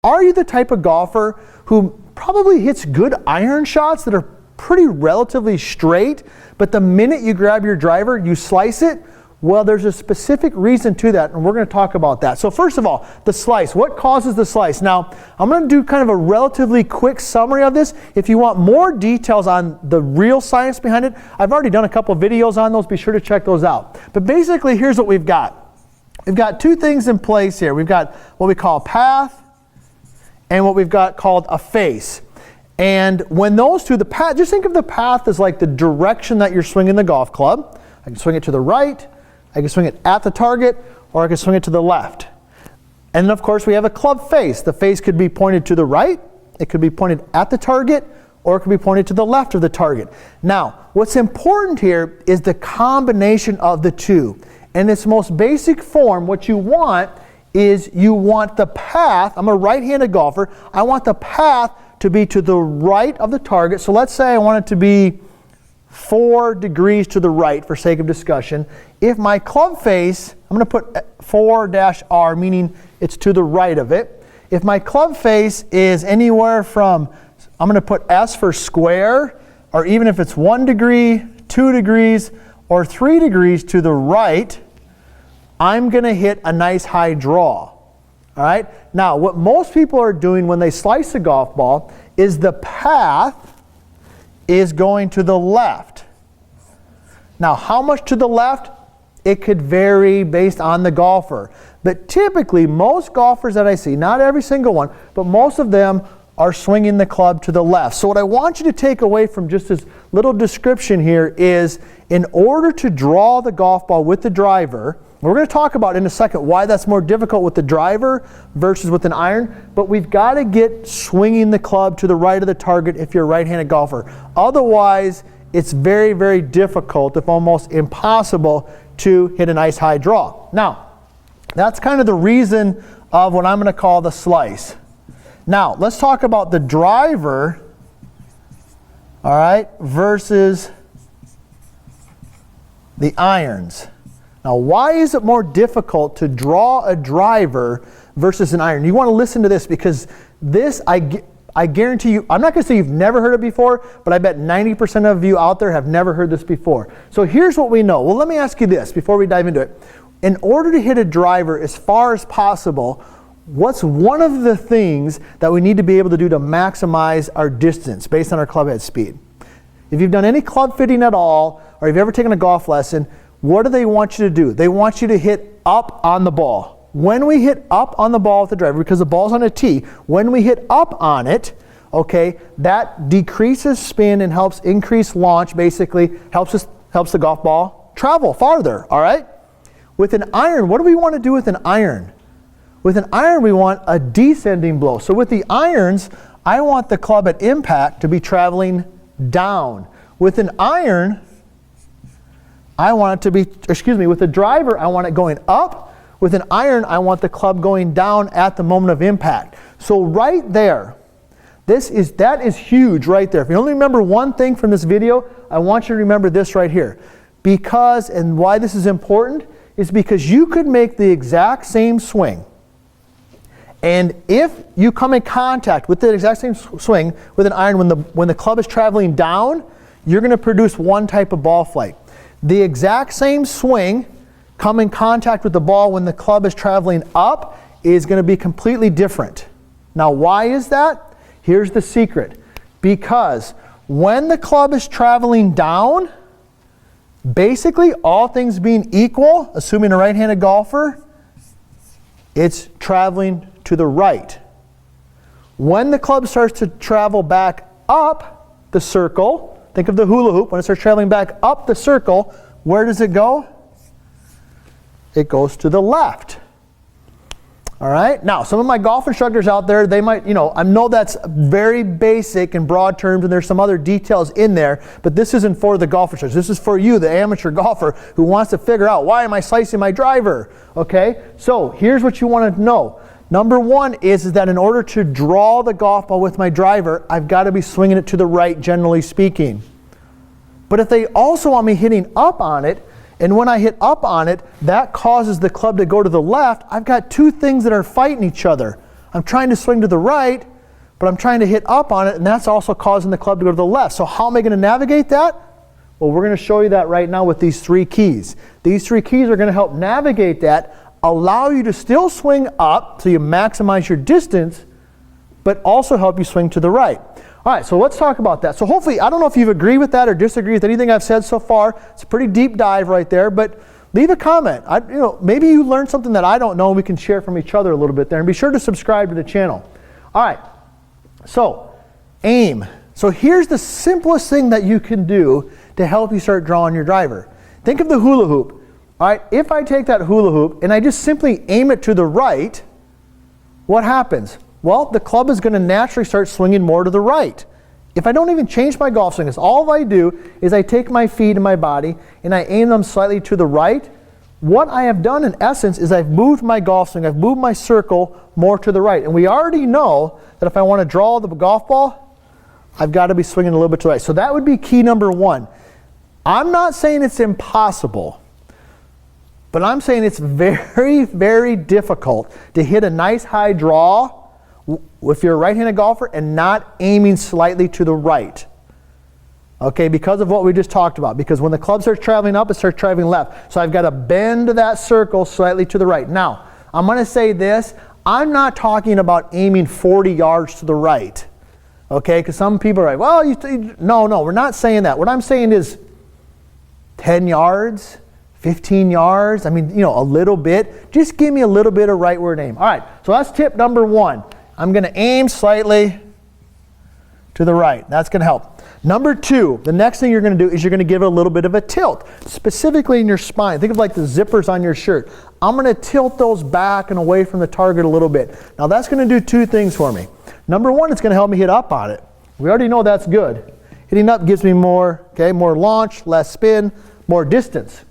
Are you the type of golfer who probably hits good iron shots that are pretty relatively straight, but the minute you grab your driver, you slice it? Well, there's a specific reason to that, and we're going to talk about that. So first of all, the slice. What causes the slice? Now, I'm going to do kind of a relatively quick summary of this. If you want more details on the real science behind it, I've already done a couple videos on those. Be sure to check those out. But basically, here's what we've got. We've got two things in place here. We've got what we call a path and what we've got called a face. And when those two, the path, just think of the path as like the direction that you're swinging the golf club. I can swing it to the right, I can swing it at the target, or I can swing it to the left. And then of course we have a club face. The face could be pointed to the right, it could be pointed at the target, or it could be pointed to the left of the target. Now, what's important here is the combination of the two. In its most basic form, what you want is you want the path, I'm a right-handed golfer, I want the path to be to the right of the target. So let's say I want it to be 4 degrees to the right for sake of discussion. If my club face, I'm going to put 4-R, meaning it's to the right of it. If my club face is anywhere from, I'm going to put S for square, or even if it's 1 degree, 2 degrees, or 3 degrees to the right, I'm going to hit a nice high draw. All right? Now, what most people are doing when they slice a golf ball is the path is going to the left. Now, how much to the left? It could vary based on the golfer. But typically, most golfers that I see, not every single one, but most of them are swinging the club to the left. So what I want you to take away from just this little description here is, in order to draw the golf ball with the driver, we're going to talk about in a second why that's more difficult with the driver versus with an iron, but we've got to get swinging the club to the right of the target if you're a right-handed golfer. Otherwise, it's very, very difficult, if almost impossible, to hit a nice high draw. Now, that's kind of the reason of what I'm going to call the slice. Now, let's talk about the driver, all right, versus the irons. Now, why is it more difficult to draw a driver versus an iron? You want to listen to this, because this, I guarantee you, I'm not going to say you've never heard it before, but I bet 90% of you out there have never heard this before. So here's what we know. Well, let me ask you this before we dive into it. In order to hit a driver as far as possible, what's one of the things that we need to be able to do to maximize our distance based on our club head speed? If you've done any club fitting at all, or you've ever taken a golf lesson, what do they want you to do? They want you to hit up on the ball. When we hit up on the ball with the driver, because the ball's on a tee, when we hit up on it, okay, that decreases spin and helps increase launch, basically helps the golf ball travel farther, all right? With an iron, what do we want to do with an iron? With an iron, we want a descending blow. So with the irons, I want the club at impact to be traveling down. With an iron, I want it to be, with a driver, I want it going up. With an iron, I want the club going down at the moment of impact. So right there, that is huge right there. If you only remember one thing from this video, I want you to remember this right here. Because, and why this is important, is because you could make the exact same swing. And if you come in contact with the exact same swing with an iron when the club is traveling down, you're going to produce one type of ball flight. The exact same swing, come in contact with the ball when the club is traveling up, is going to be completely different. Now, why is that? Here's the secret. Because when the club is traveling down, basically all things being equal, assuming a right-handed golfer, it's traveling to the right. When the club starts to travel back up the circle, think of the hula hoop. When it starts traveling back up the circle, where does it go? It goes to the left. All right? Now, some of my golf instructors out there, they might, I know that's very basic in broad terms, and there's some other details in there, but this isn't for the golf instructors. This is for you, the amateur golfer, who wants to figure out, why am I slicing my driver? Okay? So, here's what you want to know. Number one is that in order to draw the golf ball with my driver, I've got to be swinging it to the right, generally speaking. But if they also want me hitting up on it, and when I hit up on it, that causes the club to go to the left, I've got two things that are fighting each other. I'm trying to swing to the right, but I'm trying to hit up on it, and that's also causing the club to go to the left. So how am I going to navigate that? Well, we're going to show you that right now with these 3 keys. These 3 keys are going to help navigate that, allow you to still swing up so you maximize your distance, but also help you swing to the right. All right, so let's talk about that. So hopefully, I don't know if you've agreed with that or disagree with anything I've said so far. It's a pretty deep dive right there, but leave a comment. Maybe you learned something that I don't know, and we can share from each other a little bit there. And be sure to subscribe to the channel. All right, so aim. So here's the simplest thing that you can do to help you start drawing your driver. Think of the hula hoop. All right, if I take that hula hoop and I just simply aim it to the right, what happens? Well, the club is going to naturally start swinging more to the right. If I don't even change my golf swing, all I do is I take my feet and my body and I aim them slightly to the right. What I have done in essence is I've moved my golf swing, I've moved my circle more to the right. And we already know that if I want to draw the golf ball, I've got to be swinging a little bit to the right. So that would be key number 1. I'm not saying it's impossible, but I'm saying it's very, very difficult to hit a nice high draw if you're a right-handed golfer and not aiming slightly to the right. Okay, because of what we just talked about. Because when the club starts traveling up, it starts traveling left. So I've got to bend that circle slightly to the right. Now, I'm going to say this. I'm not talking about aiming 40 yards to the right. Okay, because some people are like, well, no, we're not saying that. What I'm saying is 10 yards, 15 yards, a little bit. Just give me a little bit of rightward aim. All right, so that's tip number 1. I'm going to aim slightly to the right. That's going to help. Number 2, the next thing you're going to do is you're going to give it a little bit of a tilt, specifically in your spine. Think of like the zippers on your shirt. I'm going to tilt those back and away from the target a little bit. Now that's going to do 2 things for me. Number 1, it's going to help me hit up on it. We already know that's good. Hitting up gives me more launch, less spin, more distance.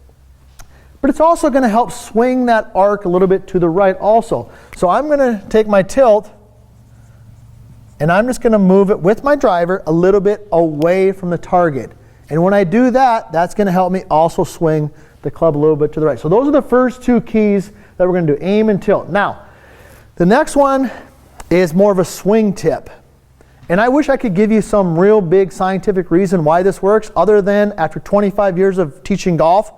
But it's also going to help swing that arc a little bit to the right also. So I'm going to take my tilt and I'm just going to move it with my driver a little bit away from the target. And when I do that, that's going to help me also swing the club a little bit to the right. So those are the first 2 keys that we're going to do, aim and tilt. Now, the next one is more of a swing tip. And I wish I could give you some real big scientific reason why this works, other than after 25 years of teaching golf,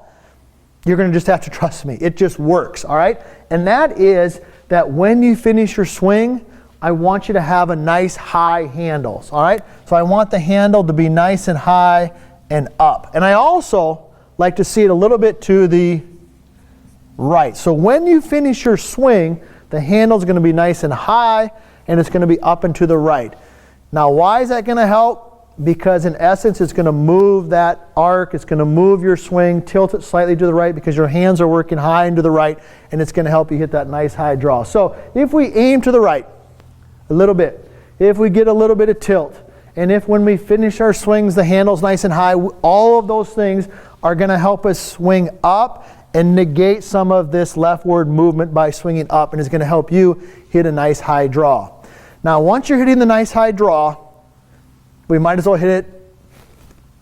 you're going to just have to trust me. It just works, all right? And that is that when you finish your swing, I want you to have a nice high handle, all right? So I want the handle to be nice and high and up. And I also like to see it a little bit to the right. So when you finish your swing, the handle is going to be nice and high and it's going to be up and to the right. Now, why is that going to help? Because in essence, it's going to move that arc, it's going to move your swing, tilt it slightly to the right because your hands are working high and to the right, and it's going to help you hit that nice high draw. So if we aim to the right a little bit, if we get a little bit of tilt, and if when we finish our swings, the handle's nice and high, all of those things are going to help us swing up and negate some of this leftward movement by swinging up, and it's going to help you hit a nice high draw. Now, once you're hitting the nice high draw, we might as well hit it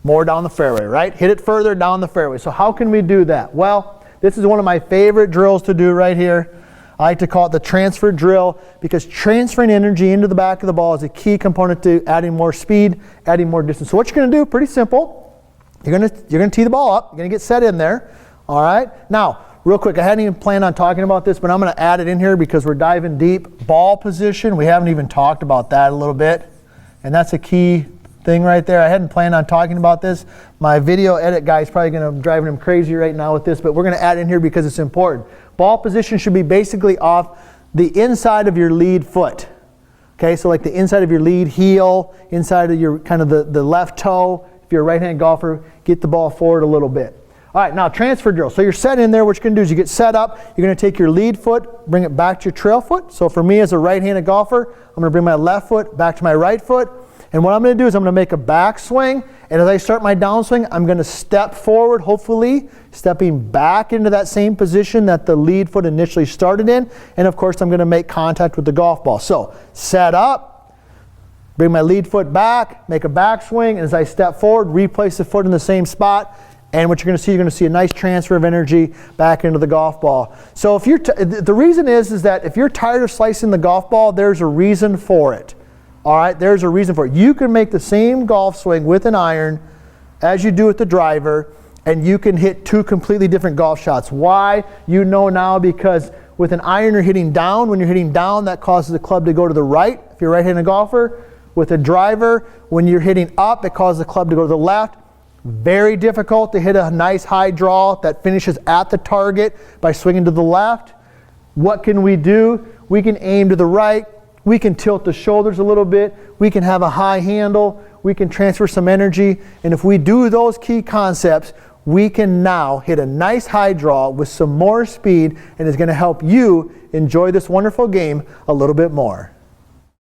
more down the fairway, right? Hit it further down the fairway. So how can we do that? Well, this is one of my favorite drills to do right here. I like to call it the transfer drill, because transferring energy into the back of the ball is a key component to adding more speed, adding more distance. So what you're going to do, pretty simple. You're going to tee the ball up. You're going to get set in there. All right? Now, real quick, I hadn't even planned on talking about this, but I'm going to add it in here because we're diving deep. Ball position, we haven't even talked about that a little bit. And that's a key thing right there. I hadn't planned on talking about this. My video edit guy is probably going to be driving him crazy right now with this, but we're going to add it in here because it's important. Ball position should be basically off the inside of your lead foot. Okay, so like the inside of your lead heel, inside of your kind of the left toe. If you're a right-handed golfer, get the ball forward a little bit. All right, now transfer drill. So you're set in there. What you're going to do is you get set up. You're going to take your lead foot, bring it back to your trail foot. So for me as a right-handed golfer, I'm going to bring my left foot back to my right foot. And what I'm going to do is I'm going to make a back swing. And as I start my downswing, I'm going to step forward, hopefully stepping back into that same position that the lead foot initially started in. And of course, I'm going to make contact with the golf ball. So set up, bring my lead foot back, make a back swing. And as I step forward, replace the foot in the same spot. And what you're going to see a nice transfer of energy back into the golf ball. So if you're the reason is that if you're tired of slicing the golf ball, there's a reason for it. All right, there's a reason for it. You can make the same golf swing with an iron as you do with the driver, and you can hit two completely different golf shots. Why? You know now, because with an iron you're hitting down. When you're hitting down, that causes the club to go to the right if you're a right-handed golfer. With a driver, when you're hitting up, it causes the club to go to the left. Very difficult to hit a nice high draw that finishes at the target by swinging to the left. What can we do? We can aim to the right. We can tilt the shoulders a little bit. We can have a high handle. We can transfer some energy. And if we do those key concepts, we can now hit a nice high draw with some more speed, and it's going to help you enjoy this wonderful game a little bit more.